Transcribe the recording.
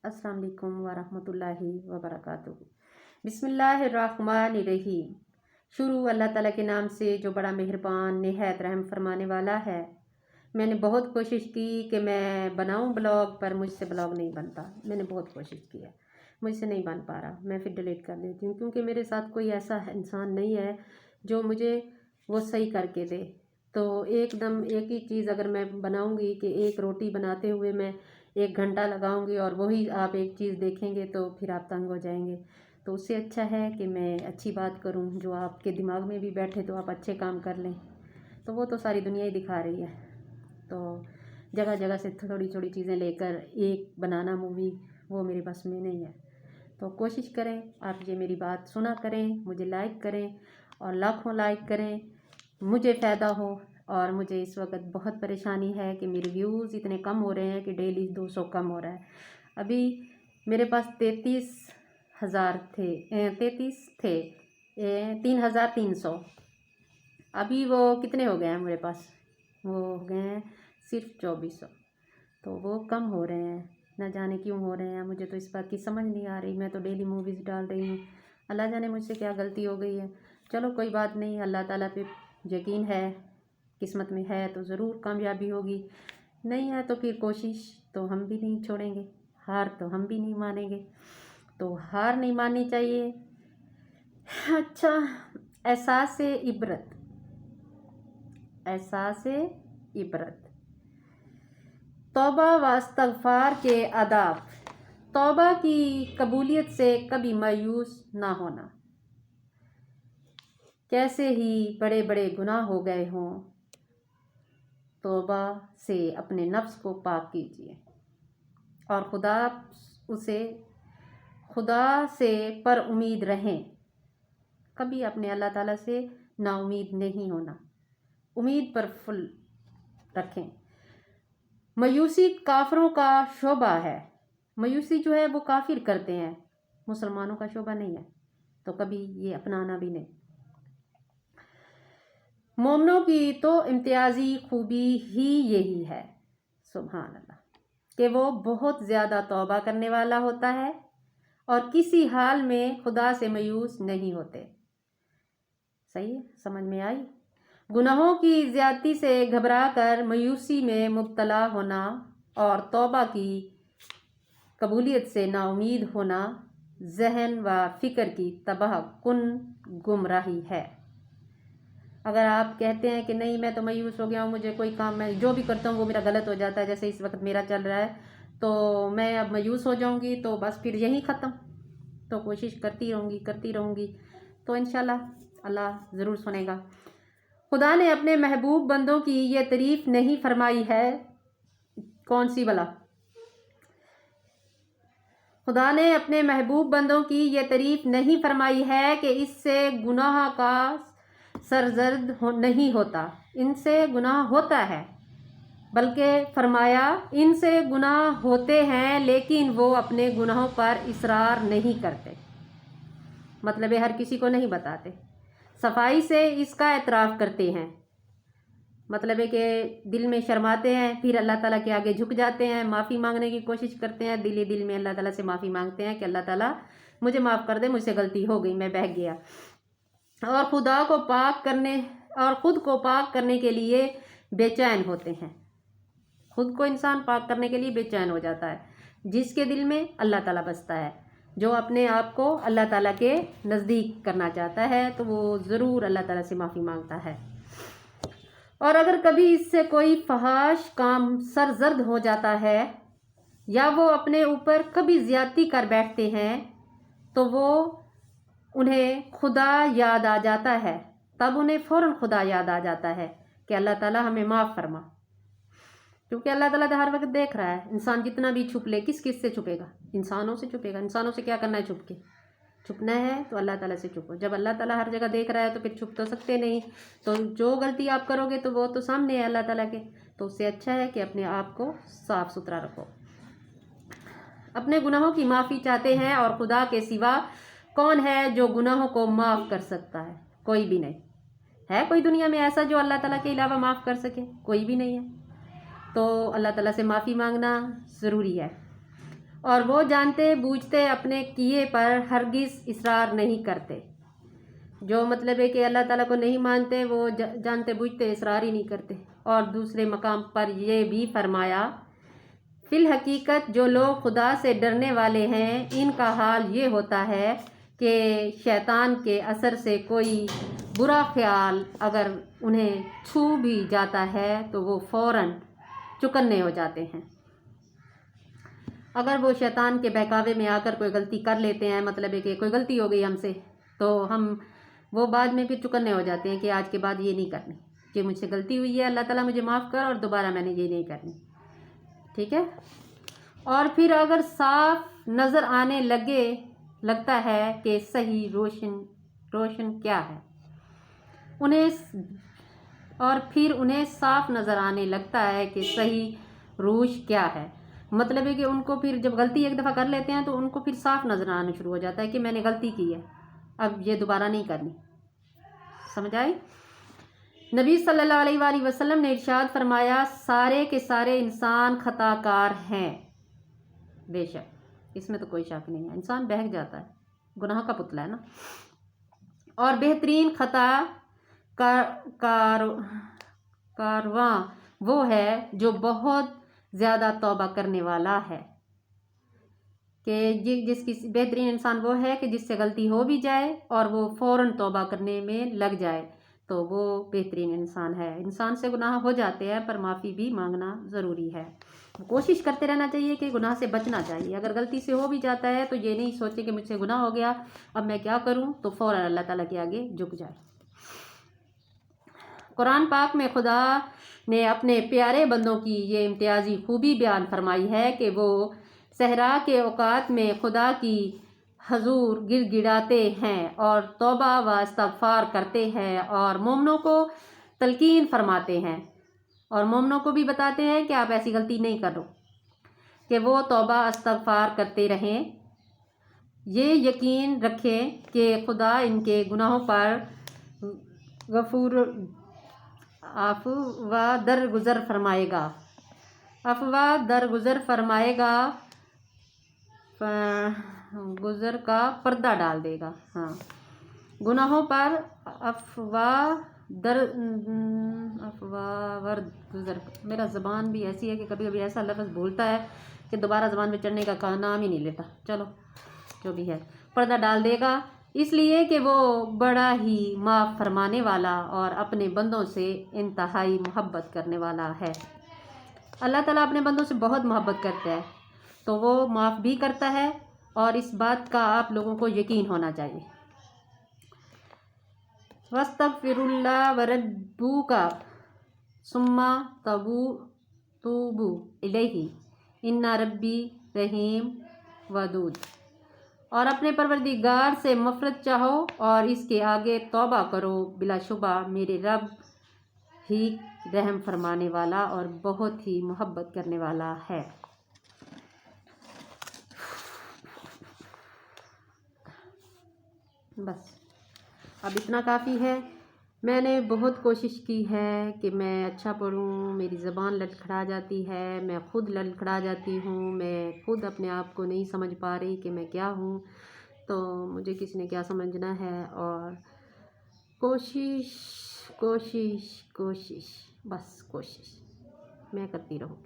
अस्सलाम वालेकुम वरहमतुल्लाहि वबरकातुहू। बिस्मिल्लाहिर्रहमानिर्रहीम। शुरू अल्लाह ताला के नाम से जो बड़ा मेहरबान निहायत रहम फरमाने वाला है। मैंने बहुत कोशिश की कि मैं बनाऊं ब्लॉग, पर मुझसे ब्लॉग नहीं बनता। मैंने बहुत कोशिश की है, मुझसे नहीं बन पा रहा। मैं फिर डिलीट कर देती हूँ, क्योंकि मेरे साथ कोई ऐसा इंसान नहीं है जो मुझे वो सही करके दे। तो एकदम एक ही चीज़ अगर मैं बनाऊंगी कि एक रोटी बनाते हुए मैं 1 घंटा लगाऊंगी और वही आप एक चीज़ देखेंगे तो फिर आप तंग हो जाएंगे। तो उससे अच्छा है कि मैं अच्छी बात करूं, जो आपके दिमाग में भी बैठे तो आप अच्छे काम कर लें। तो वो तो सारी दुनिया ही दिखा रही है। तो जगह जगह से थोड़ी थोड़ी चीज़ें लेकर एक बनाना मूवी, वो मेरे बस में नहीं है। तो कोशिश करें आप ये मेरी बात सुना करें, मुझे लाइक करें और लाखों लाइक करें, मुझे फ़ायदा हो। और मुझे इस वक्त बहुत परेशानी है कि मेरे व्यूज़ इतने कम हो रहे हैं कि डेली 200 कम हो रहा है। अभी मेरे पास 33,000 थे, 33 थे, 3,300। अभी वो कितने हो गए हैं मेरे पास? वो हो गए हैं सिर्फ 2400। तो वो कम हो रहे हैं, न जाने क्यों हो रहे हैं। मुझे तो इस बात की समझ नहीं आ रही। मैं तो डेली मूवीज़ डाल रही हूँ, अल्लाह जाने मुझसे क्या गलती हो गई है। चलो कोई बात नहीं, अल्लाह ताला पे यकीन है, किस्मत में है तो ज़रूर कामयाबी होगी, नहीं है तो फिर कोशिश तो हम भी नहीं छोड़ेंगे, हार तो हम भी नहीं मानेंगे। तो हार नहीं माननी चाहिए। अच्छा, एहसास-ए इबरत, एहसास-ए इबरत, तौबा व इस्तग़फ़ार के आदाब। तौबा की कबूलियत से कभी मायूस ना होना। कैसे ही बड़े बड़े गुनाह हो गए हों, तौबा से अपने नफ्स को पाक कीजिए और खुदा से पर उम्मीद रहें। कभी अपने अल्लाह ताला से नाउमीद नहीं होना, उम्मीद पर फुल रखें। मायूसी काफिरों का शोबा है। मायूसी जो है वो काफिर करते हैं, मुसलमानों का शोबा नहीं है। तो कभी ये अपनाना भी नहीं। मोमिनों की तो इम्तियाजी खूबी ही यही है, सुभान अल्लाह, कि वो बहुत ज़्यादा तौबा करने वाला होता है और किसी हाल में खुदा से मायूस नहीं होते। सही है, समझ में आई? गुनाहों की ज़्यादती से घबरा कर मायूसी में मुब्तला होना और तौबा की कबूलियत से नाउमीद होना जहन व फ़िक्र की तबाह कुन गुमराही है। अगर आप कहते हैं कि नहीं मैं तो मायूस हो गया हूँ, मुझे कोई काम, मैं जो भी करता हूँ वो मेरा गलत हो जाता है, जैसे इस वक्त मेरा चल रहा है, तो मैं अब मायूस हो जाऊँगी तो बस फिर यही ख़त्म। तो कोशिश करती रहूँगी तो इंशाल्लाह अल्लाह ज़रूर सुनेगा। खुदा ने अपने महबूब बंदों की ये तारीफ़ नहीं फरमाई है, कौन सी भला? खुदा ने अपने महबूब बंदों की ये तारीफ़ नहीं फरमाई है कि इससे गुनाह का सरजर्द नहीं होता, इनसे गुनाह होता है, बल्कि फरमाया इनसे गुनाह होते हैं लेकिन वो अपने गुनाहों पर इसरार नहीं करते। मतलब हर किसी को नहीं बताते, सफाई से इसका एतराफ़ करते हैं। मतलब है कि दिल में शर्माते हैं, फिर अल्लाह ताला के आगे झुक जाते हैं, माफ़ी मांगने की कोशिश करते हैं, दिल में अल्लाह ताला से माफ़ी मांगते हैं कि अल्लाह ताला मुझे माफ़ कर दे, मुझसे गलती हो गई, मैं बह गया। और खुद को पाक करने के लिए बेचैन होते हैं। खुद को इंसान पाक करने के लिए बेचैन हो जाता है, जिसके दिल में अल्लाह ताला बसता है, जो अपने आप को अल्लाह ताला के नज़दीक करना चाहता है, तो वो ज़रूर अल्लाह ताला से माफ़ी मांगता है। और अगर कभी इससे कोई फहाश काम सरजर्द हो जाता है या वो अपने ऊपर कभी ज़्यादती कर बैठते हैं, तो वो उन्हें खुदा याद आ जाता है, तब उन्हें फ़ौरन खुदा याद आ जाता है कि अल्लाह ताला हमें माफ़ फरमा। क्योंकि अल्लाह ताला तो हर वक्त देख रहा है। इंसान जितना भी छुप ले, किस से छुपेगा? इंसानों से छुपेगा। इंसानों से क्या करना है छुप के? छुपना है तो अल्लाह ताला से छुपो। जब अल्लाह ताला हर जगह देख रहा है तो फिर छुप तो सकते नहीं। तो जो गलती आप करोगे तो वो तो सामने है अल्लाह ताला के। तो उससे अच्छा है कि अपने आप को साफ़ सुथरा रखो। अपने गुनाहों की माफ़ी चाहते हैं और खुदा के सिवा कौन है जो गुनाहों को माफ़ कर सकता है? कोई भी नहीं है। कोई दुनिया में ऐसा जो अल्लाह ताला के अलावा माफ़ कर सके? कोई भी नहीं है। तो अल्लाह ताला से माफ़ी मांगना ज़रूरी है। اور وہ جانتے بوجھتے اپنے کیے پر ہرگز اصرار نہیں کرتے. جو مطلب ہے کہ اللہ تعالیٰ کو نہیں مانتے وہ جانتے بوجھتے اصرار ہی نہیں کرتے. اور دوسرے مقام پر یہ بھی فرمایا فی الحقیقت جو لوگ خدا سے ڈرنے والے ہیں ان کا حال یہ ہوتا ہے کہ شیطان کے اثر سے کوئی برا خیال اگر انہیں چھو بھی جاتا ہے تو وہ فوراً چکنے ہو جاتے ہیں. اگر وہ شیطان کے بہکاوے میں آ کر کوئی غلطی کر لیتے ہیں، مطلب ہے کہ کوئی غلطی ہو گئی ہم سے، تو ہم وہ بعد میں پھر چکنے ہو جاتے ہیں کہ آج کے بعد یہ نہیں کرنی، کہ مجھ سے غلطی ہوئی ہے، اللہ تعالیٰ مجھے معاف کر اور دوبارہ میں نے یہ نہیں کرنی. ٹھیک ہے. اور پھر اگر صاف نظر آنے لگتا ہے کہ صحیح روشن کیا ہے، انہیں صاف نظر آنے لگتا ہے کہ صحیح روش کیا ہے. مطلب ہے کہ ان کو پھر جب غلطی ایک دفعہ کر لیتے ہیں تو ان کو پھر صاف نظر آنا شروع ہو جاتا ہے کہ میں نے غلطی کی ہے، اب یہ دوبارہ نہیں کرنی. سمجھ آئی؟ نبی صلی اللہ علیہ وآلہ وسلم نے ارشاد فرمایا سارے کے سارے انسان خطا کار ہیں. بے شک اس میں تو کوئی شک نہیں ہے، انسان بہک جاتا ہے، گناہ کا پتلا ہے نا. اور بہترین خطا کارواں وہ ہے جو بہت زیادہ توبہ کرنے والا ہے. کہ جس کی بہترین انسان وہ ہے کہ جس سے غلطی ہو بھی جائے اور وہ فوراً توبہ کرنے میں لگ جائے تو وہ بہترین انسان ہے. انسان سے گناہ ہو جاتے ہیں پر معافی بھی مانگنا ضروری ہے. کوشش کرتے رہنا چاہیے کہ گناہ سے بچنا چاہیے. اگر غلطی سے ہو بھی جاتا ہے تو یہ نہیں سوچے کہ مجھ سے گناہ ہو گیا اب میں کیا کروں، تو فوراً اللہ تعالیٰ کے آگے جھک جائے. قرآن پاک میں خدا نے اپنے پیارے بندوں کی یہ امتیازی خوبی بیان فرمائی ہے کہ وہ صحرا کے اوقات میں خدا کی حضور گر گڑاتے ہیں اور توبہ و استغفار کرتے ہیں اور مومنوں کو تلقین فرماتے ہیں اور مومنوں کو بھی بتاتے ہیں کہ آپ ایسی غلطی نہیں کرو، کہ وہ توبہ استغفار کرتے رہیں. یہ یقین رکھیں کہ خدا ان کے گناہوں پر غفور عفو و درگزر فرمائے گا، گزر کا پردہ ڈال دے گا. ہاں، گناہوں پر گزر. میرا زبان بھی ایسی ہے کہ کبھی کبھی ایسا لفظ بولتا ہے کہ دوبارہ زبان میں چڑھنے کا نام ہی نہیں لیتا. چلو جو بھی ہے، پردہ ڈال دے گا اس لیے کہ وہ بڑا ہی معاف فرمانے والا اور اپنے بندوں سے انتہائی محبت کرنے والا ہے. اللہ تعالیٰ اپنے بندوں سے بہت محبت کرتا ہے تو وہ معاف بھی کرتا ہے، اور اس بات کا آپ لوگوں کو یقین ہونا چاہیے. وَاسْتَغْفِرُوا اللَّهَ وَرَبُّكَ ثُمَّ تُوبُوا إِلَيْهِ إِنَّ رَبِّي رَحِيمٌ وَدُودٌ. اور اپنے پروردگار سے مغفرت چاہو اور اس کے آگے توبہ کرو، بلا شبہ میرے رب ہی رحم فرمانے والا اور بہت ہی محبت کرنے والا ہے. بس اب اتنا کافی ہے. میں نے بہت کوشش کی ہے کہ میں اچھا پڑھوں، میری زبان لڑکھڑا جاتی ہے، میں خود لڑکھڑا جاتی ہوں، میں خود اپنے آپ کو نہیں سمجھ پا رہی کہ میں کیا ہوں. تو مجھے کسی نے کیا سمجھنا ہے، اور کوشش بس کوشش میں کرتی رہوں.